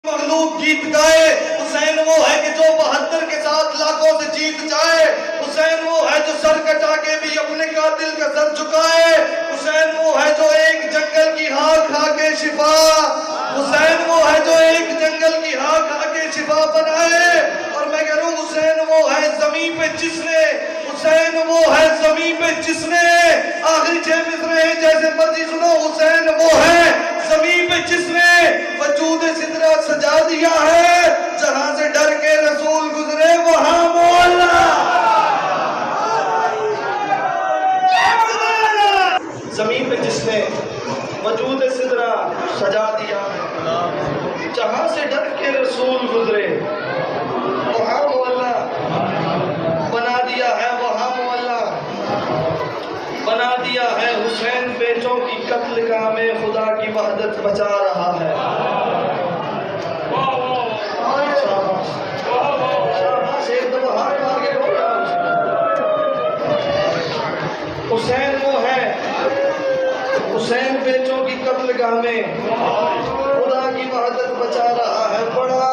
मखलूक गीत गाए। हुसैन वो है कि जो 72 के साथ लाखों से जीत जाए। हुसैन वो है जो सर कटा के भी अपने कातिल का सर झुकाए। हुसैन वो है जो एक जंगल की हार खा के शिफा। हुसैन वो है जो एक जंगल की हार खा के शिफा बनाए। और मैं कह रहा हूँ हुसैन वो है जमीन पे जिसने, हुसैन वो है जमीन पे जिसने आखिरी 6 मिसरे हैं जैसे मर्जी सुनो। हुसैन वो है जमीन पे जिसने वजूद सिदरा सजा दिया है। जहां से डर के रसूल गुजरे वहां मौला। जमीन पे जिसने वजूद सिदरा सजा दिया है। जहां से डर के रसूल गुजरे वहां मौला बना दिया है। वहां मौला बना दिया है। हुसैन बेटों की कत्ल का में खुदा की वहदत बचा रहा है। हुसैन वो है, हुसैन बेटों की कत्ल का में खुदा की वहदत बचा रहा है। बड़ा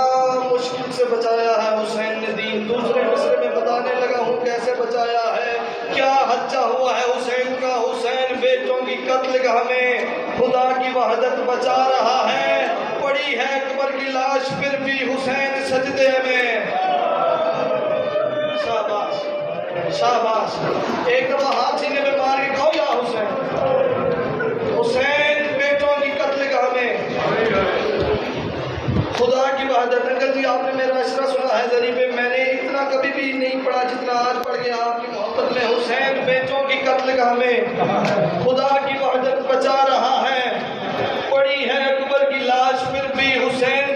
मुश्किल से बचाया है हुसैन ने दीन। दूसरे मिसरे में बताने लगा हूँ कैसे बचाया है, क्या हच्चा हुआ है हुसैन का। हुसैन बेटों की कत्ल का में खुदा की वहदत बचा रहा है। पड़ी है अकबर की लाश फिर भी हुसैन सजदे में। शाबाश शाबाश, एक दफा हाथ सीने में मार के कहो या हुसैन। हुसैन बेटों की कत्ल का में खुदा की वहदत। अंकल जी आपने मेरा इशरा सुना है जरी पे, मैंने इतना कभी भी नहीं पढ़ा जितना आज पढ़ गया आपकी मोहब्बत में। हुसैन बेटों की कत्ल का में खुदा की वहदत बचा रहा है। पड़ी है अकबर की लाश फिर भी हुसैन